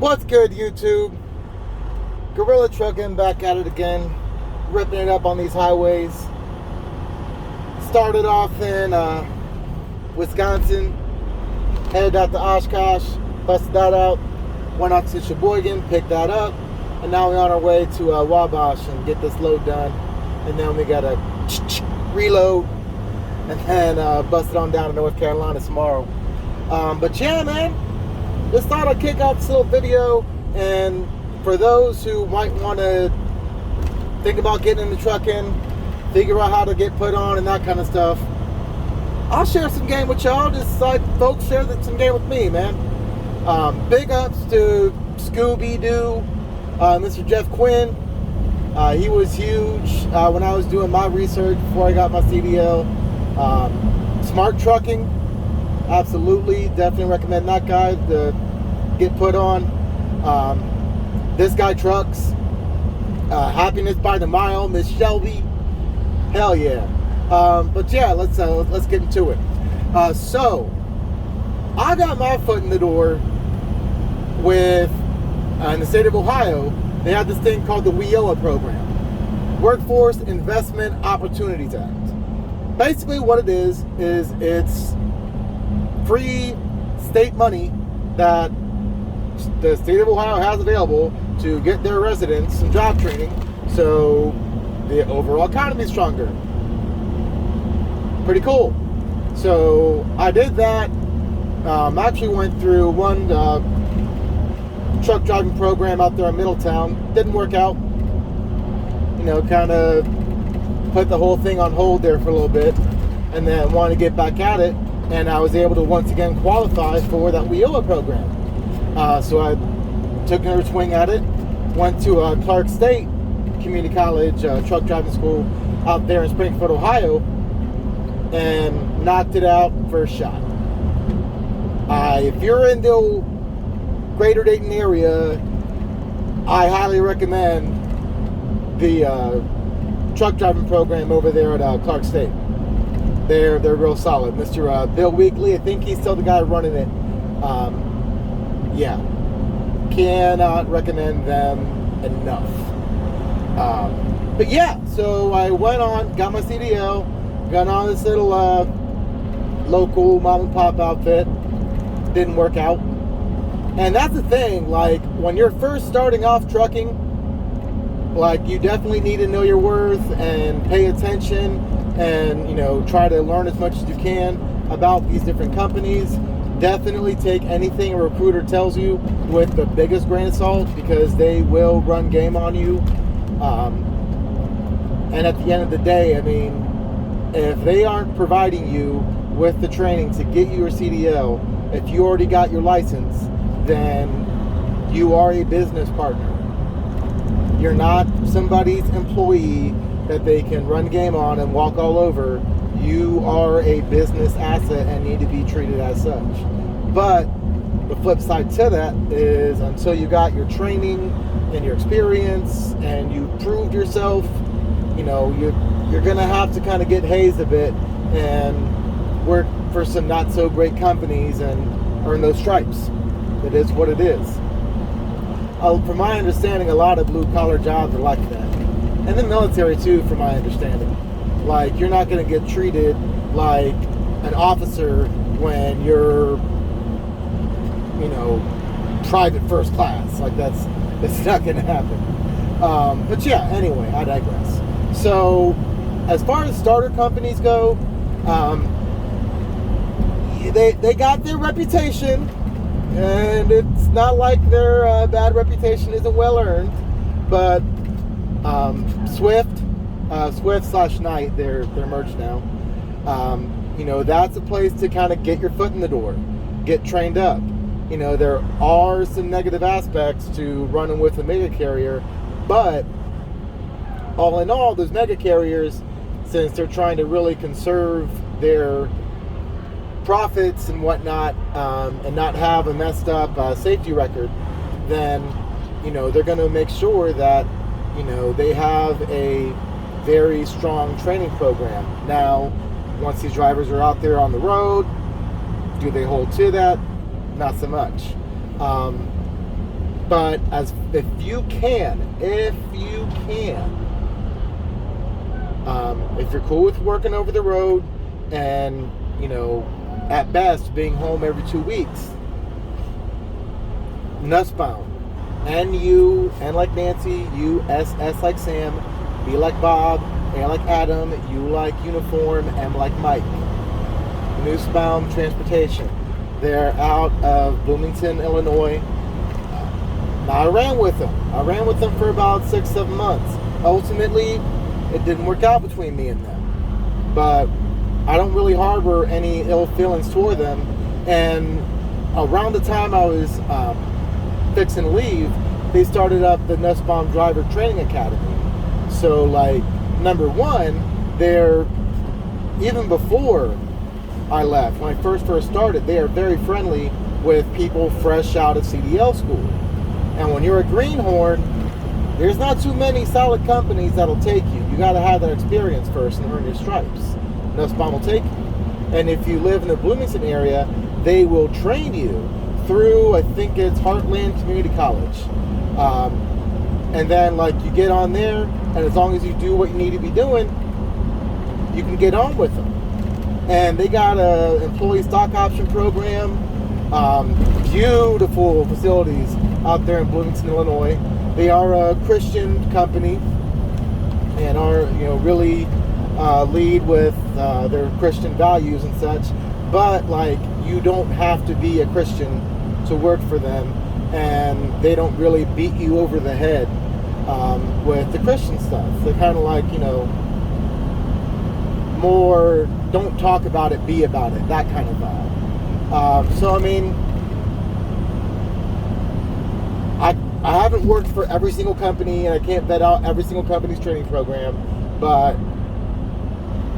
What's good, YouTube? Gorilla Trucking back at it again, ripping it up on these highways. Started off in Wisconsin, headed out to Oshkosh, busted that out, went out to Sheboygan, picked that up, and now we're on our way to Wabash and get this load done. And then we gotta reload and then bust it on down to North Carolina tomorrow. But yeah, man, just thought I'd kick off this little video, and for those who might want to think about getting into trucking, figure out how to get put on and that kind of stuff, I'll share some game with y'all, just like folks share some game with me, man. Big ups to Scooby-Doo, Mr. Jeff Quinn. He was huge when I was doing my research before I got my CDL. Smart Trucking, absolutely, definitely recommend that guy to get put on. This Guy Trucks, Happiness by the Mile, Miss Shelby, hell yeah. But yeah, let's get into it. So I got my foot in the door with in the state of Ohio. They have this thing called the WIOA program, Workforce Investment Opportunities Act. Basically what it is it's free state money that the state of Ohio has available to get their residents some job training so the overall economy is stronger. Pretty cool. So I did that. Actually went through one truck driving program out there in Middletown. Didn't work out. You know, kind of put the whole thing on hold there for a little bit, and then wanted to get back at it, and I was able to once again qualify for that WIOA program. So I took another swing at it, went to Clark State Community College truck driving school out there in Springfield, Ohio, and knocked it out first shot. If you're in the greater Dayton area, I highly recommend the truck driving program over there at Clark State. They're real solid. Mr. Bill Weekly, I think he's still the guy running it. Yeah, cannot recommend them enough. But yeah, so I went on, got my CDL, got on this little local mom and pop outfit. Didn't work out. And that's the thing, like when you're first starting off trucking, like you definitely need to know your worth and pay attention and, you know, try to learn as much as you can about these different companies. Definitely take anything a recruiter tells you with the biggest grain of salt, because they will run game on you. And at the end of the day, I mean, if they aren't providing you with the training to get you your CDL, if you already got your license, then you are a business partner. You're not somebody's employee that they can run game on and walk all over. You are a business asset and need to be treated as such. But the flip side to that is, until you got your training and your experience and you proved yourself, you know, you're gonna have to kind of get hazed a bit and work for some not so great companies and earn those stripes. It is what it is. From my understanding, a lot of blue collar jobs are like that, and the military too, from my understanding. Like, you're not going to get treated like an officer when you're, you know, private first class. Like, that's not going to happen. But yeah, anyway, I digress. So as far as starter companies go, they got their reputation, and it's not like their bad reputation isn't well earned. But Swift/Knight, they're merged now. You know, that's a place to kind of get your foot in the door, get trained up. You know, there are some negative aspects to running with a mega carrier, but all in all, those mega carriers, since they're trying to really conserve their profits and whatnot, and not have a messed up safety record, then, you know, they're going to make sure that, you know, they have a very strong training program. Now, once these drivers are out there on the road, do they hold to that? Not so much. But if you can, if you're cool with working over the road and, at best being home every 2 weeks, Nussbaum, N-U, N like Nancy, U-S-S like Sam, B like Bob, A like Adam, U like Uniform, M like Mike. Nussbaum Transportation. They're out of Bloomington, Illinois. I ran with them. I ran with them for about 6-7 months. Ultimately, it didn't work out between me and them. But I don't really harbor any ill feelings toward them. And around the time I was fixing to leave, they started up the Nussbaum Driver Training Academy. So, number one, even before I left, when I first started, they are very friendly with people fresh out of CDL school. And when you're a greenhorn, there's not too many solid companies that'll take you. You got to have that experience first and earn your stripes. Nussbaum will take you. And if you live in the Bloomington area, they will train you through, I think it's Heartland Community College. And then, you get on there, and as long as you do what you need to be doing, you can get on with them. And they got a employee stock option program. Beautiful facilities out there in Bloomington, Illinois. They are a Christian company and are, really lead with their Christian values and such. But you don't have to be a Christian to work for them, and they don't really beat you over the head with the Christian stuff. They're kind of more don't talk about it, be about it, that kind of vibe. So I mean, I haven't worked for every single company, and I can't vet out every single company's training program, but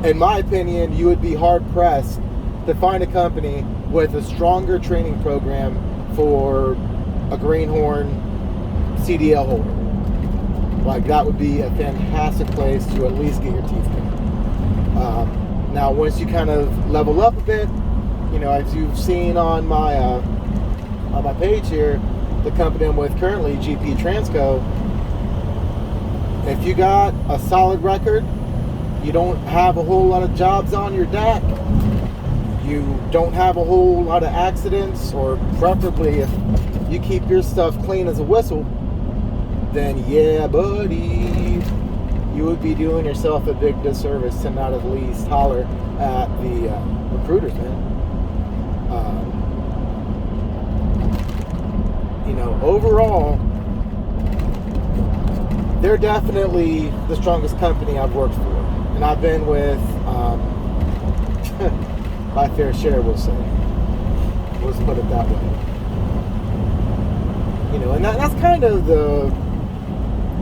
in my opinion, you would be hard pressed to find a company with a stronger training program for a greenhorn CDL holder. That would be a fantastic place to at least get your teeth kicked. Now, once you kind of level up a bit, as you've seen on my page here, the company I'm with currently, GP Transco, if you got a solid record, you don't have a whole lot of jobs on your DAC, you don't have a whole lot of accidents, or preferably if you keep your stuff clean as a whistle, then yeah, buddy, you would be doing yourself a big disservice to not at least holler at the recruiters, man. Overall, they're definitely the strongest company I've worked for, and I've been with my fair share, we'll say. Let's put it that way. And that's kind of the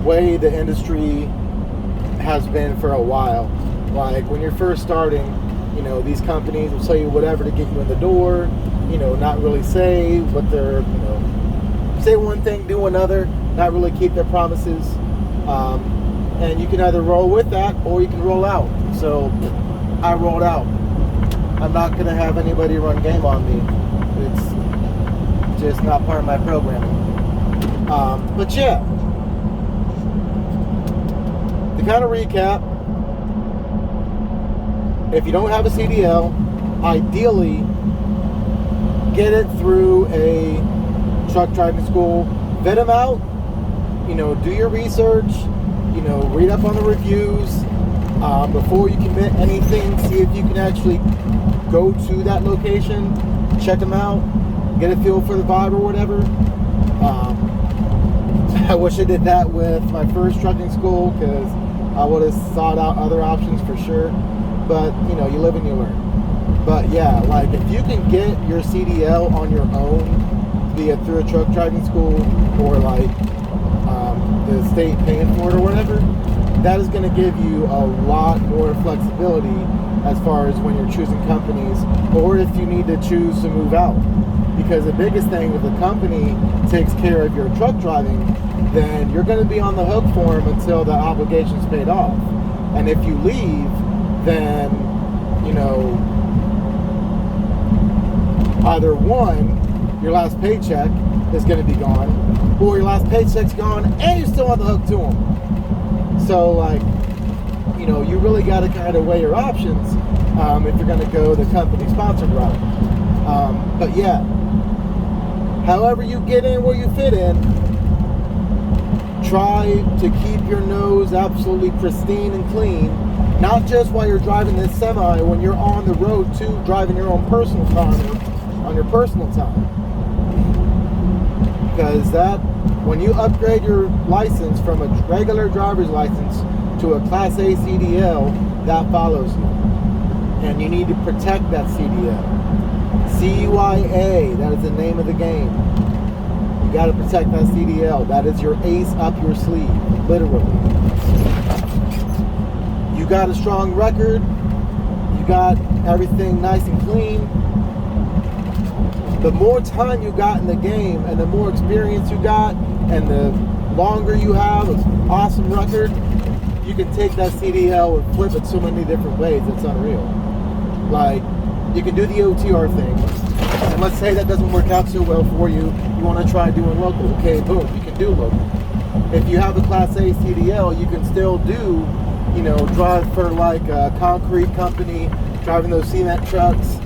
way the industry has been for a while. When you're first starting, these companies will tell you whatever to get you in the door, not really say what they're, say one thing, do another, not really keep their promises. And you can either roll with that or you can roll out. So I rolled out. I'm not going to have anybody run game on me. It's just not part of my programming. But yeah, to kind of recap, if you don't have a CDL, ideally get it through a truck driving school, vet them out, do your research, read up on the reviews before you commit anything. See if you can actually go to that location, check them out, get a feel for the vibe or whatever. I wish I did that with my first trucking school, because I would have sought out other options for sure. But you live and you learn. But yeah, if you can get your CDL on your own, be it through a truck driving school or the state paying for it or whatever, that is going to give you a lot more flexibility as far as when you're choosing companies, or if you need to choose to move out. Because the biggest thing, if the company takes care of your truck driving, then you're going to be on the hook for them until the obligation's paid off. And if you leave, then either one, your last paycheck is going to be gone, or your last paycheck's gone and you're still on the hook to them. So like, you know, you really got to kind of weigh your options if you're going to go the company sponsored route. But yeah, however you get in where you fit in, try to keep your nose absolutely pristine and clean, not just while you're driving this semi, when you're on the road too, driving your own personal car on your personal time. Because that, when you upgrade your license from a regular driver's license to a Class A CDL, that follows you. And you need to protect that CDL. CYA, that is the name of the game. You got to protect that CDL. That is your ace up your sleeve, literally. You got a strong record. You got everything nice and clean. The more time you got in the game and the more experience you got and the longer you have an awesome record, you can take that CDL and flip it so many different ways. It's unreal. Like, you can do the OTR thing, and let's say that doesn't work out so well for you. You want to try doing local. Okay, boom, you can do local. If you have a Class A CDL, you can still do, you know, drive for like a concrete company, driving those cement trucks,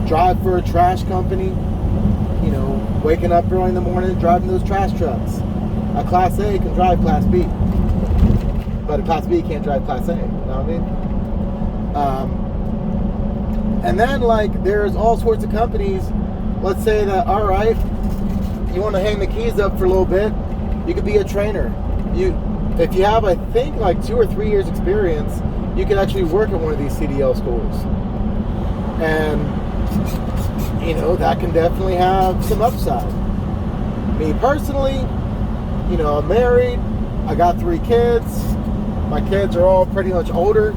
drive for a trash company, you know, waking up early in the morning, driving those trash trucks. A Class A can drive Class B, but a Class B can't drive Class A, you know what I mean? And then, like, there's all sorts of companies. Let's say that, all right, you want to hang the keys up for a little bit, you could be a trainer. If you have, I think, like 2 or 3 years experience, you can actually work at one of these CDL schools. And, you know, that can definitely have some upside. Me personally, you know, I'm married, I got 3 kids. My kids are all pretty much older.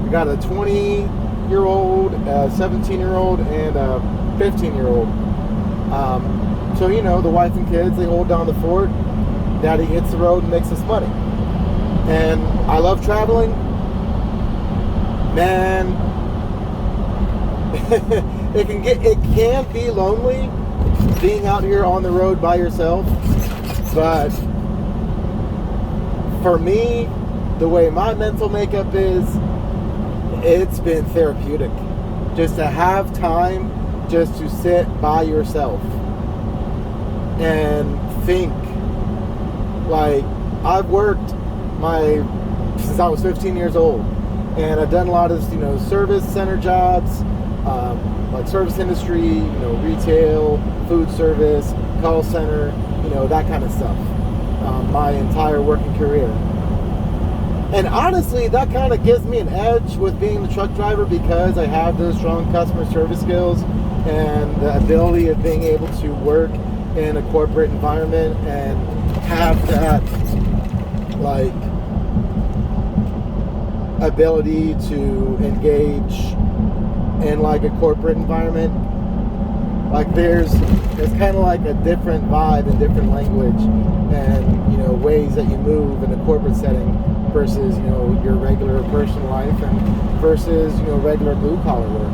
We got a 20-year-old, a 17-year-old, and a 15-year-old. So, you know, the wife and kids, they hold down the fort. Daddy hits the road and makes us money. And I love traveling. Man, it can be lonely being out here on the road by yourself. But for me, the way my mental makeup is, it's been therapeutic just to have time just to sit by yourself and think. Like, I've worked since I was 15 years old, and I've done a lot of, you know, service center jobs, like service industry, you know, retail, food service, call center, you know, that kind of stuff, my entire working career. And honestly, that kind of gives me an edge with being the truck driver, because I have those strong customer service skills and the ability of being able to work in a corporate environment and have that, like, ability to engage in like a corporate environment. Like, there's kind of like a different vibe and different language and, you know, ways that you move in a corporate setting versus, you know, your regular personal life and versus, you know, regular blue collar work.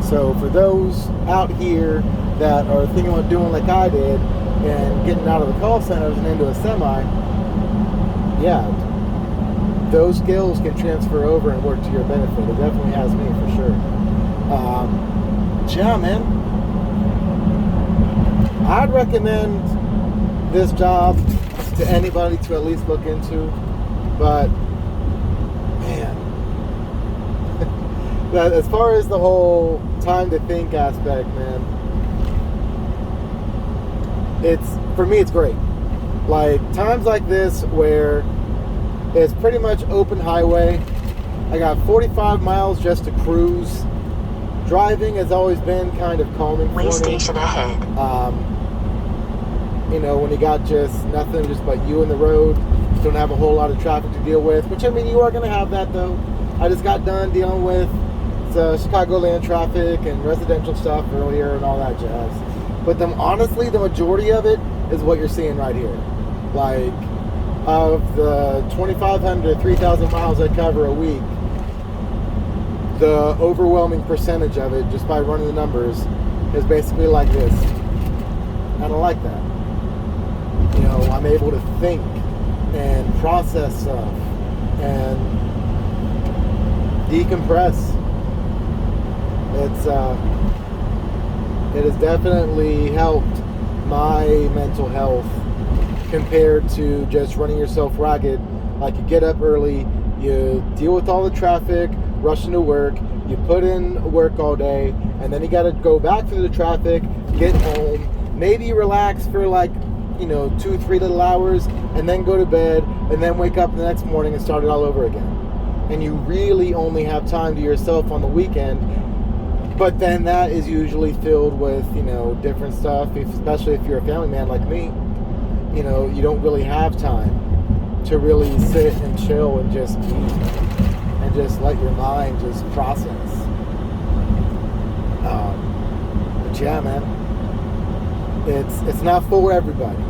So for those out here that are thinking about doing like I did and getting out of the call centers and into a semi, yeah, those skills can transfer over and work to your benefit. It definitely has me, for sure. Yeah, man, I'd recommend this job to anybody to at least look into. But man, as far as the whole time to think aspect, man, for me it's great. Like, times like this where it's pretty much open highway, I got 45 miles just to cruise. Driving has always been kind of calming for me. Station ahead. You know, when you got just nothing, just but you and the road, don't have a whole lot of traffic to deal with, which, I mean, you are going to have that, though. I just got done dealing with the Chicagoland traffic and residential stuff earlier and all that jazz. But honestly, the majority of it is what you're seeing right here. Like, of the 2,500 to 3,000 miles I cover a week, the overwhelming percentage of it, just by running the numbers, is basically like this. I don't like that. I'm able to think and process stuff and decompress. It has definitely helped my mental health compared to just running yourself ragged. Like, you get up early, you deal with all the traffic, rushing to work, you put in work all day, and then you got to go back through the traffic, get home, maybe relax for 2-3 little hours, and then go to bed, and then wake up the next morning and start it all over again. And you really only have time to yourself on the weekend, but then that is usually filled with, different stuff, especially if you're a family man like me. You don't really have time to really sit and chill and just be and just let your mind just process. But yeah, man, it's not for everybody,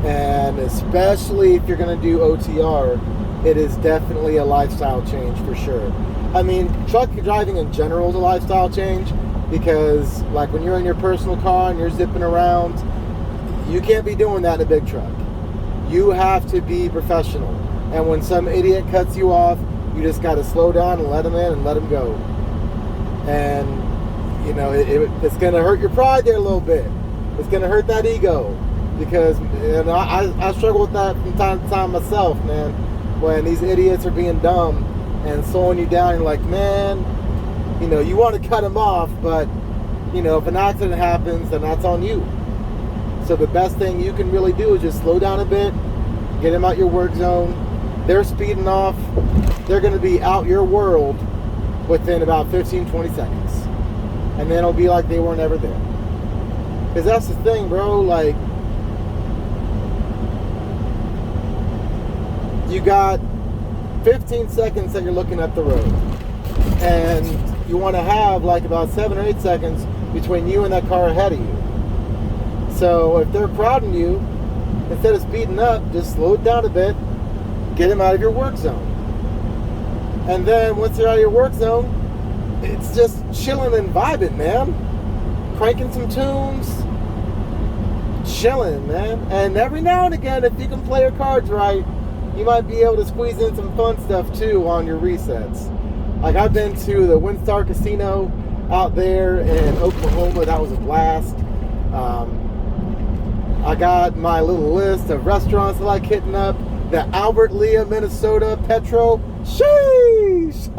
and especially if you're gonna do OTR, it is definitely a lifestyle change for sure. I mean, truck driving in general is a lifestyle change, because like when you're in your personal car and you're zipping around, you can't be doing that in a big truck. You have to be professional. And when some idiot cuts you off, you just got to slow down and let him in and let him go. And, it's going to hurt your pride there a little bit. It's going to hurt that ego. Because I struggle with that from time to time myself, man. When these idiots are being dumb and slowing you down, you're like, man, you want to cut them off, but, if an accident happens, then that's on you. So the best thing you can really do is just slow down a bit, get them out your work zone. They're speeding off. They're going to be out your world within about 15-20 seconds. And then it'll be like they were never there. Because that's the thing, bro. Like, you got 15 seconds that you're looking at the road. And you want to have like about 7 or 8 seconds between you and that car ahead of you. So if they're crowding you, instead of speeding up, just slow it down a bit, get them out of your work zone. And then once they're out of your work zone, it's just chilling and vibing, man. Cranking some tunes, chilling, man. And every now and again, if you can play your cards right, you might be able to squeeze in some fun stuff too on your resets. Like, I've been to the WinStar Casino out there in Oklahoma. That was a blast. I got my little list of restaurants I like hitting up. The Albert Lea, Minnesota Petro. Sheesh!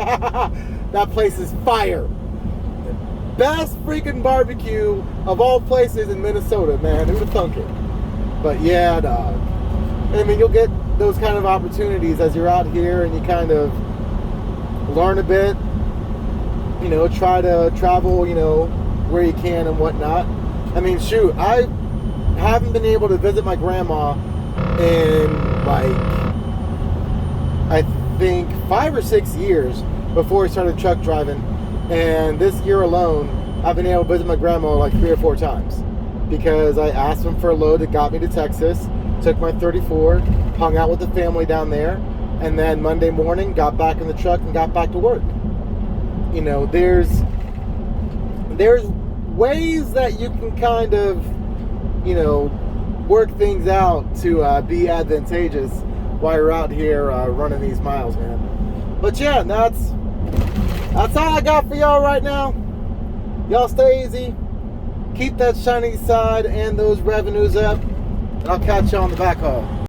That place is fire. Best freaking barbecue of all places in Minnesota, man. Who'd have thunk it? But yeah, dog. I mean, you'll get those kind of opportunities as you're out here and you kind of learn a bit. Try to travel, where you can and whatnot. I mean, shoot, I haven't been able to visit my grandma in I think 5 or 6 years before I started truck driving. And this year alone, I've been able to visit my grandma like 3 or 4 times, because I asked them for a load that got me to Texas, took my 34, hung out with the family down there, and then Monday morning got back in the truck and got back to work. There's ways that you can kind of work things out to be advantageous while you're out here running these miles, man. But yeah, that's all I got for y'all right now. Y'all stay easy, keep that shiny side and those revenues up, and I'll catch you on the back haul.